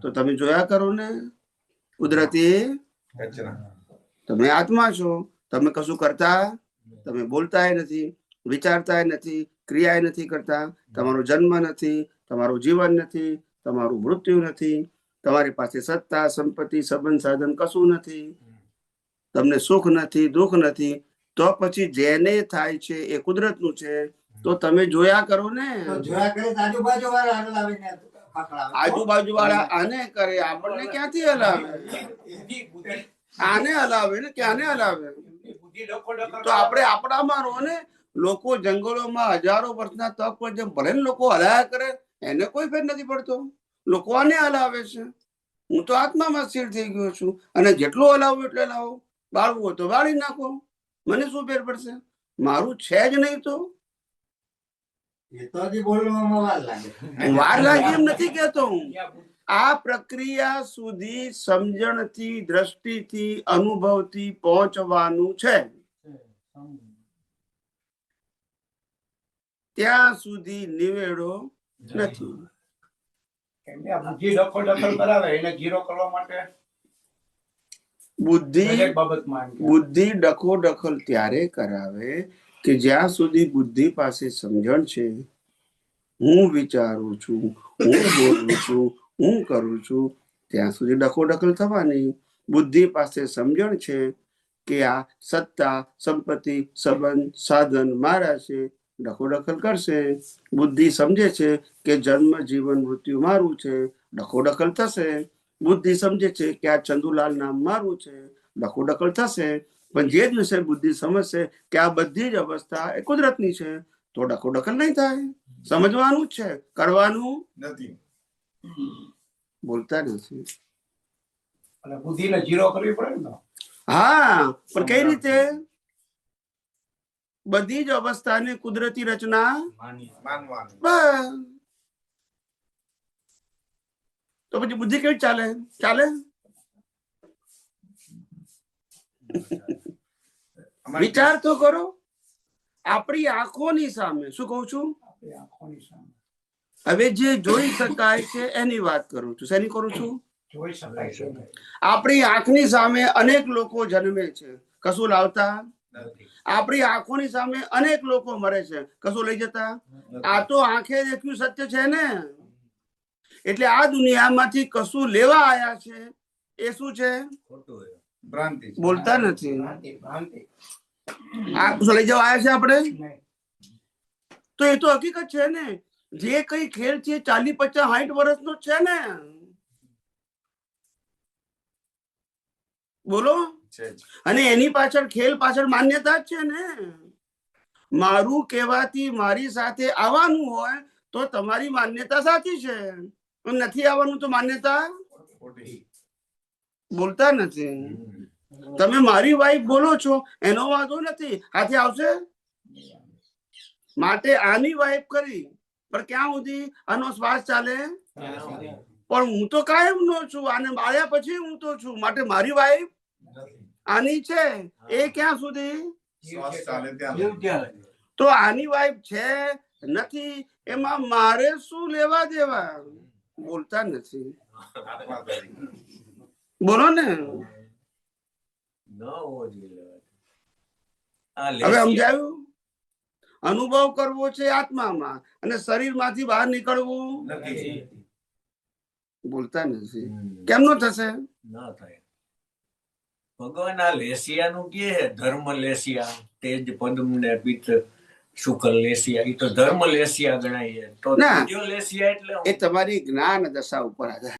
તો તમે જોયા કરો ને કુદરતી રચના. તમે આત્મા છો. તમે કશું કરતા, તમે બોલતાય નથી, વિચારતાય નથી, ક્રિયા નથી કરતા. તમારો જન્મ નથી, તમારું જીવન નથી, તમારું મૃત્યુ નથી, તમારી પાસે સત્તા, સંપત્તિ, સંબંધ, સાધન કશું નથી, તમને સુખ નથી, દુઃખ નથી. તો પછી જેને થાય છે એ કુદરતનું છે. તો તમે જોયા કરો ને. તો જોયા કરે તો આજુબાજુ વાળા હલાવીને પકડાવે. આજુબાજુ વાળા આને કરે, આપણને ક્યાંથી હલાવે? આને હલાવે ને ક્યાંને હલાવે? તો આપણે આપણામાં રહો ને. લોકો જંગલોમાં હજારો વર્ષના તપ પર જેમ ભલે ને લોકો હલાયા કરે, એને કોઈ ફેર નથી પડતો. લોકો આને હલાવે છે. હું તો આત્મામાં સ્થિર થઈ ગયો છું, અને જેટલું હલાવું એટલે હલાવો. બાળવું હોય તો બાળી નાખો, મને શું ફેર પડશે? મારું છે જ નહીં. તો એ તો હજી બોલવામાં વાર લાગે. વાર લાગે એમ નથી કેતો હું. આ પ્રક્રિયા સુધી સમજણથી, દ્રષ્ટિથી, અનુભવથી પહોંચવાનું છે. ત્યાં સુધી નિવેડો નથી. કેમ કે આ બુદ્ધિ દખલ કરાવે એને જીરો કરવા માટે બુદ્ધિ દરેક બાબતમાં એમ કે બુદ્ધિ ડખો ત્યારે કરાવે કે જ્યાં સુધી બુદ્ધિ પાસે સમજણ છે, હું વિચારું છું, હું બોલું છું, હું કરું છું, ત્યાં સુધી ડખો થવાની. બુદ્ધિ પાસે સમજણ છે કે આ સત્તા, સંપત્તિ, સંબંધ, સાધન મારા છે, ડખો કરશે. બુદ્ધિ સમજે છે કે જન્મ, જીવન, મૃત્યુ મારું છે, ડખો થશે. બુદ્ધિ સમજે છે કે આ ચંદુલાલ નામ મારું છે, ડખો થશે. પણ જે દિવસે બુદ્ધિ સમજશે કે આ બધી જ અવસ્થા એ કુદરતની છે, તો ડખો નહીં થાય. સમજવાનું જ છે, કરવાનું નથી. બોલતા નથી. અને બુદ્ધિને જીરો કરવી પડે ને. હા, પણ કઈ રીતે? બધી જ અવસ્થાને કુદરતી રચના માનવાનું. બસ. તો પછી બુદ્ધિ કેવી ચાલે? વિચાર તો કરો. આપણી આંખોની સામે, શું કહું છું? આપણી આંખોની સામે હવે જે જોઈ શકાય છે એની વાત કરું છું. શેની કરું છું? જોઈ શકાય છે. આપણી આંખની સામે અનેક લોકો જન્મે છે, કશું લાવતા. નથી. આપણી આંખોની સામે અનેક લોકો મરે છે, કશું લઈ જતા. આ તો આંખે દેખ્યું સત્ય છે ને. એટલે આ દુનિયામાંથી કશું લેવા આયા છે એ શું છે? ભ્રાંતિ. બોલતા નથી. ભ્રાંતિ. આ કશું લઈ જવા આયા છે આપણે? નહીં. તો એ તો હકીકત છે ને. જે કઈ ખેલ છે 40, 50, 60 વર્ષનો છે ને. બોલો. છે જ. અને એની પાછળ ખેલ પાછળ માન્યતા જ છે ને. મારું કહેવાથી મારી સાથે આવવાનું હોય તો તમારી માન્યતા સાચી છે, નથી આવવાનું તો માન્યતા. ખોટી. બોલતા નથી. તમે મારી વાઈફ બોલો છો એનો વાંધો નથી, હાથે આવશે. માટે આની વાઈફ કરી, પણ ક્યાં સુધી આનો શ્વાસ ચાલે? પણ હું તો કાયમ નો છું, આને બાળ્યા પછી હું તો છું. માટે મારી વાઈફ નથી. આની છે એ ક્યાં સુધી? શ્વાસ ચાલે ત્યાં. તો આની વાઈફ છે નથી એમાં મારે શું લેવા દેવા? બોલતા નથી. આત્મા તરીકે. બોલો ને. હવે સમજાયું? અનુભવ કરવો છે આત્મામાં, અને શરીરમાંથી બહાર નીકળવું નથી. બોલતા નથી. કેમ નો થશે? ના થાય. ભગવાન આ લેસિયા નું કે ધર્મ લેસિયા, તેજ પદમ ને પિત્ત શુક્લ લેસિયા, એ તો ધર્મ લેસિયા ગણાય. તો ના. ત્રીજો લેસિયા એટલે એ તમારી જ્ઞાન દશા ઉપર આધાર.